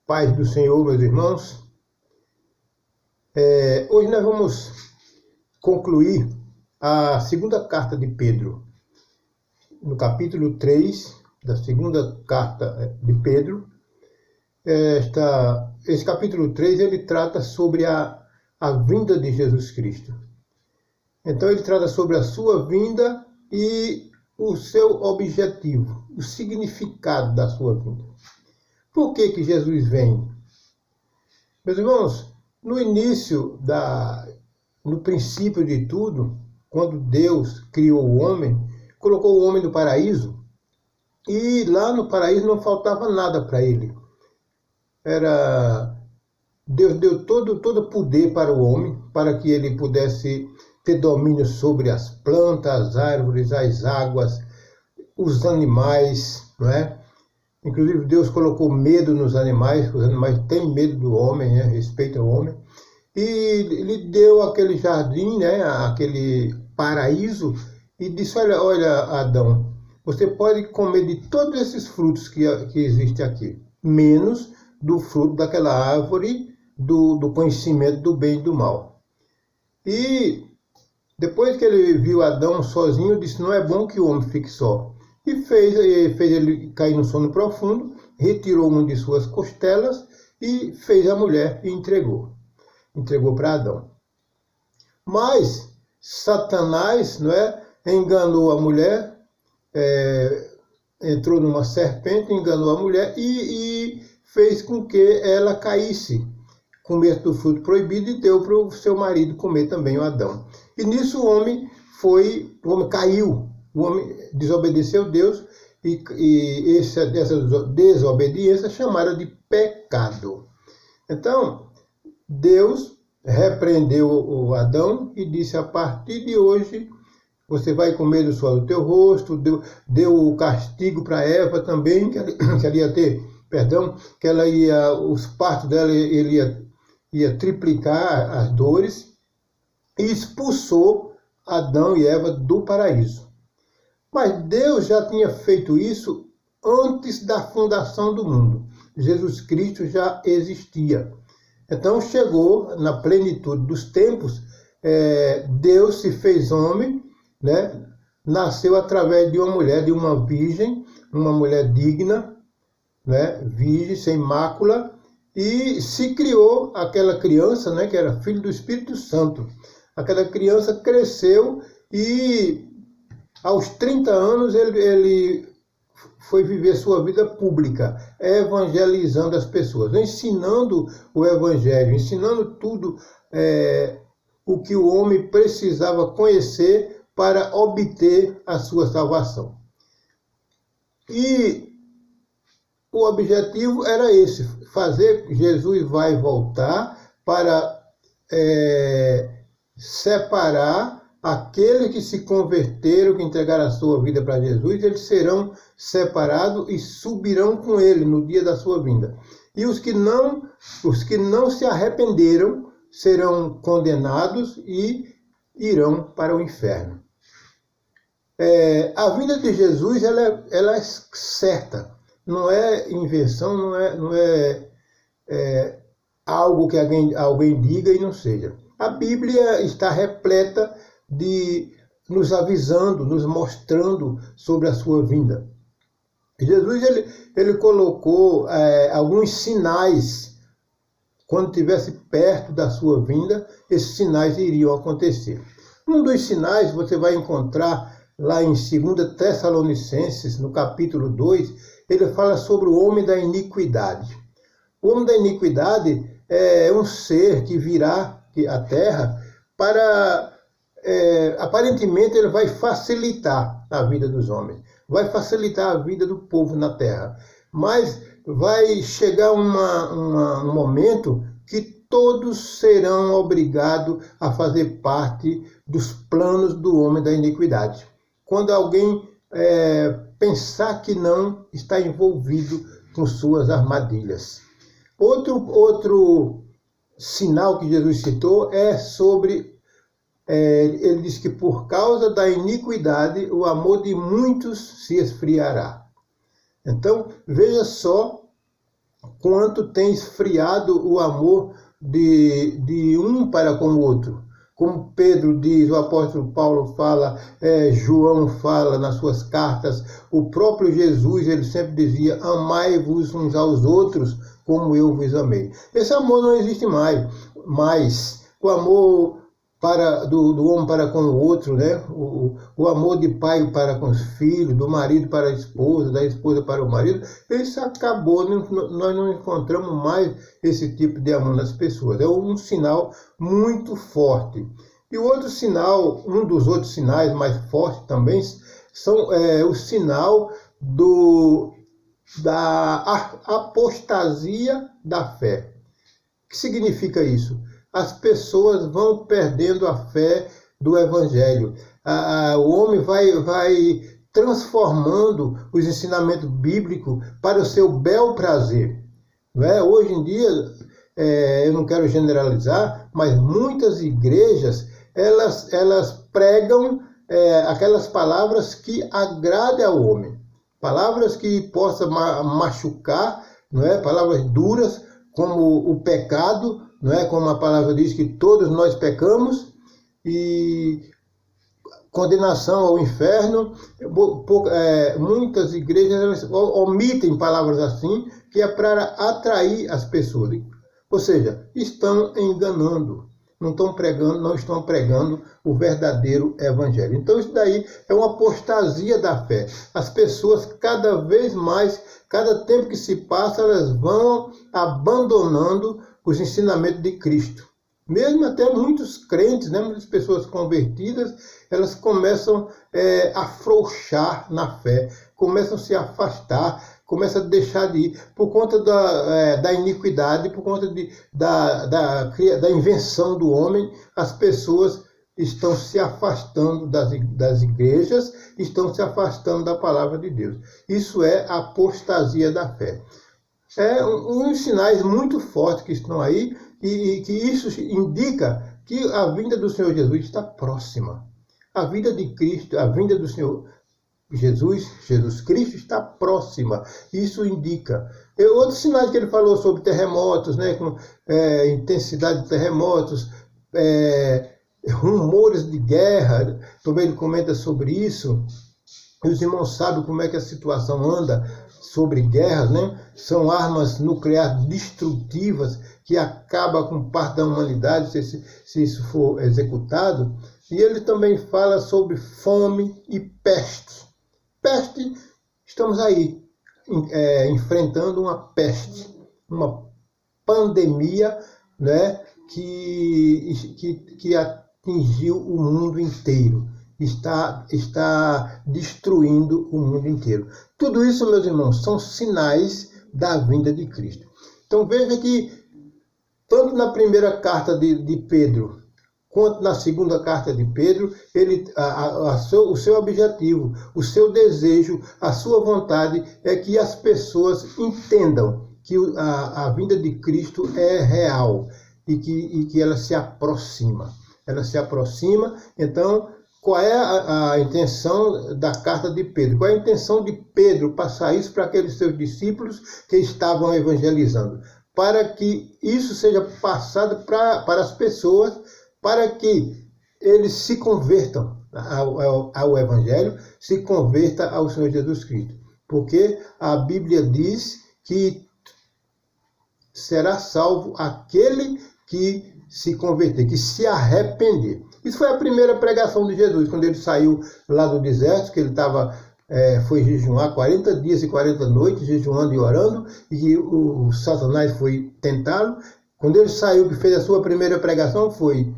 Paz do Senhor, meus irmãos. Hoje nós vamos concluir a segunda carta de Pedro. No capítulo 3 da segunda carta de Pedro, esse capítulo 3 ele trata sobre a vinda de Jesus Cristo. Então ele trata sobre a sua vinda e o seu objetivo, o significado da sua vinda. Por que Jesus vem? Meus irmãos, no princípio de tudo, quando Deus criou o homem, colocou o homem no paraíso, e lá no paraíso não faltava nada para ele. Deus deu todo poder para o homem, para que ele pudesse ter domínio sobre as plantas, as árvores, as águas, os animais, não é? Inclusive Deus colocou medo nos animais, os animais têm medo do homem, né? Respeitam o homem. E ele deu aquele jardim, né? Aquele paraíso, e disse, olha Adão, você pode comer de todos esses frutos que existem aqui, menos do fruto daquela árvore do conhecimento do bem e do mal. E depois que ele viu Adão sozinho, disse, não é bom que o homem fique só. E fez ele cair no sono profundo, retirou uma de suas costelas e fez a mulher e entregou para Adão. Mas Satanás, não é, enganou a mulher, entrou numa serpente, enganou a mulher e fez com que ela caísse, comesse do fruto proibido e deu para o seu marido comer também, o Adão. E nisso o homem caiu. O homem desobedeceu a Deus e essa desobediência chamaram de pecado. Então, Deus repreendeu o Adão e disse, a partir de hoje, você vai comer do suor do teu rosto, deu o castigo para Eva também, que ela ia ter, que os partos dela, ele ia triplicar as dores, e expulsou Adão e Eva do paraíso. Mas Deus já tinha feito isso antes da fundação do mundo. Jesus Cristo já existia. Então chegou na plenitude dos tempos, Deus se fez homem, né? Nasceu através de uma mulher, de uma virgem, uma mulher digna, né? Virgem, sem mácula, e se criou aquela criança, né? Que era filho do Espírito Santo. Aquela criança cresceu e aos 30 anos ele foi viver sua vida pública, evangelizando as pessoas, ensinando o evangelho, ensinando tudo o que o homem precisava conhecer para obter a sua salvação. E o objetivo era esse, Jesus vai voltar para separar aqueles que se converteram, que entregaram a sua vida para Jesus, eles serão separados e subirão com ele no dia da sua vinda. E os que não se arrependeram serão condenados e irão para o inferno. A vinda de Jesus ela é certa, não é invenção, não é algo que alguém diga e não seja. A Bíblia está repleta de nos avisando, nos mostrando sobre a sua vinda. Jesus ele colocou alguns sinais. Quando estivesse perto da sua vinda, esses sinais iriam acontecer. Um dos sinais você vai encontrar lá em 2 Tessalonicenses, no capítulo 2, ele fala sobre o homem da iniquidade. O homem da iniquidade é um ser que virá à terra para... aparentemente ele vai facilitar a vida dos homens, vai facilitar a vida do povo na terra, mas vai chegar um momento que todos serão obrigados a fazer parte dos planos do homem da iniquidade. Quando alguém pensar que não, está envolvido com suas armadilhas. Outro sinal que Jesus citou é sobre... ele diz que por causa da iniquidade o amor de muitos se esfriará. Então, veja só quanto tem esfriado o amor de um para com o outro. Como Pedro diz, o apóstolo Paulo fala, João fala nas suas cartas, o próprio Jesus, ele sempre dizia, amai-vos uns aos outros como eu vos amei. Esse amor não existe mais o amor do homem para com o outro, né? O amor de pai para com os filhos, do marido para a esposa, da esposa para o marido, isso acabou, nós não encontramos mais esse tipo de amor nas pessoas. É um sinal muito forte. E o outro sinal, um dos outros sinais mais fortes também, são o sinal da apostasia da fé. O que significa isso? As pessoas vão perdendo a fé do Evangelho. O homem vai transformando os ensinamentos bíblicos para o seu bel prazer. Não é? Hoje em dia, eu não quero generalizar, mas muitas igrejas elas pregam aquelas palavras que agradem ao homem. Palavras que possam machucar, não é? Palavras duras, como o pecado, não é? Como a palavra diz que todos nós pecamos, e condenação ao inferno. Muitas igrejas omitem palavras assim, que é para atrair as pessoas. Ou seja, estão enganando. Não estão pregando o verdadeiro evangelho. Então isso daí é uma apostasia da fé. As pessoas cada vez mais, cada tempo que se passa, elas vão abandonando os ensinamentos de Cristo. Mesmo até muitos crentes, né, muitas pessoas convertidas, elas começam a afrouxar na fé, começam a se afastar, começa a deixar de ir por conta da iniquidade, por conta da invenção do homem. As pessoas estão se afastando das igrejas, estão se afastando da palavra de Deus. Isso é a apostasia da fé. É uns sinais muito fortes que estão aí, e que isso indica que a vinda do Senhor Jesus está próxima. A vinda de Cristo, a vinda do Senhor Jesus Cristo está próxima. Isso indica. Outros sinais que ele falou sobre terremotos, né, com intensidade de terremotos, rumores de guerra, também ele comenta sobre isso. E os irmãos sabem como é que a situação anda sobre guerras, né? São armas nucleares destrutivas que acabam com parte da humanidade se isso for executado. E ele também fala sobre fome e peste. Peste, estamos aí enfrentando uma peste, uma pandemia, né, que atingiu o mundo inteiro, está destruindo o mundo inteiro. Tudo isso, meus irmãos, são sinais da vinda de Cristo. Então veja que tanto na primeira carta de Pedro, quanto na segunda carta de Pedro, o seu objetivo, o seu desejo, a sua vontade é que as pessoas entendam que a vinda de Cristo é real e que ela se aproxima. Ela se aproxima. Então, qual é a intenção da carta de Pedro? Qual é a intenção de Pedro passar isso para aqueles seus discípulos que estavam evangelizando? Para que isso seja passado para as pessoas, para que eles se convertam ao Evangelho, se convertam ao Senhor Jesus Cristo. Porque a Bíblia diz que será salvo aquele que se converter, que se arrepender. Isso foi a primeira pregação de Jesus, quando ele saiu lá do deserto, que ele foi jejuar 40 dias e 40 noites, jejuando e orando, e o Satanás foi tentá-lo. Quando ele saiu, que fez a sua primeira pregação, foi: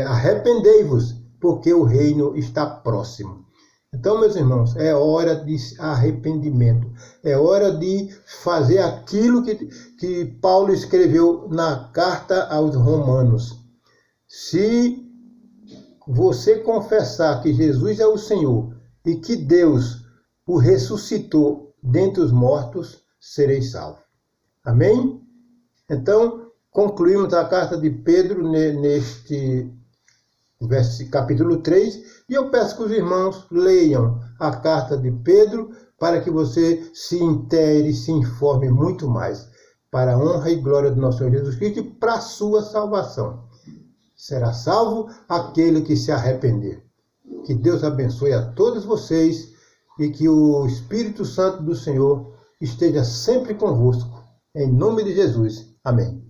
arrependei-vos, porque o reino está próximo. Então, meus irmãos, é hora de arrependimento. É hora de fazer aquilo que Paulo escreveu na carta aos Romanos. Se você confessar que Jesus é o Senhor e que Deus o ressuscitou dentre os mortos, sereis salvos. Amém? Então, concluímos a carta de Pedro capítulo 3, e eu peço que os irmãos leiam a carta de Pedro para que você se intere, se informe muito mais, para a honra e glória do nosso Senhor Jesus Cristo e para a sua salvação. Será salvo aquele que se arrepender. Que Deus abençoe a todos vocês e que o Espírito Santo do Senhor esteja sempre convosco. Em nome de Jesus. Amém.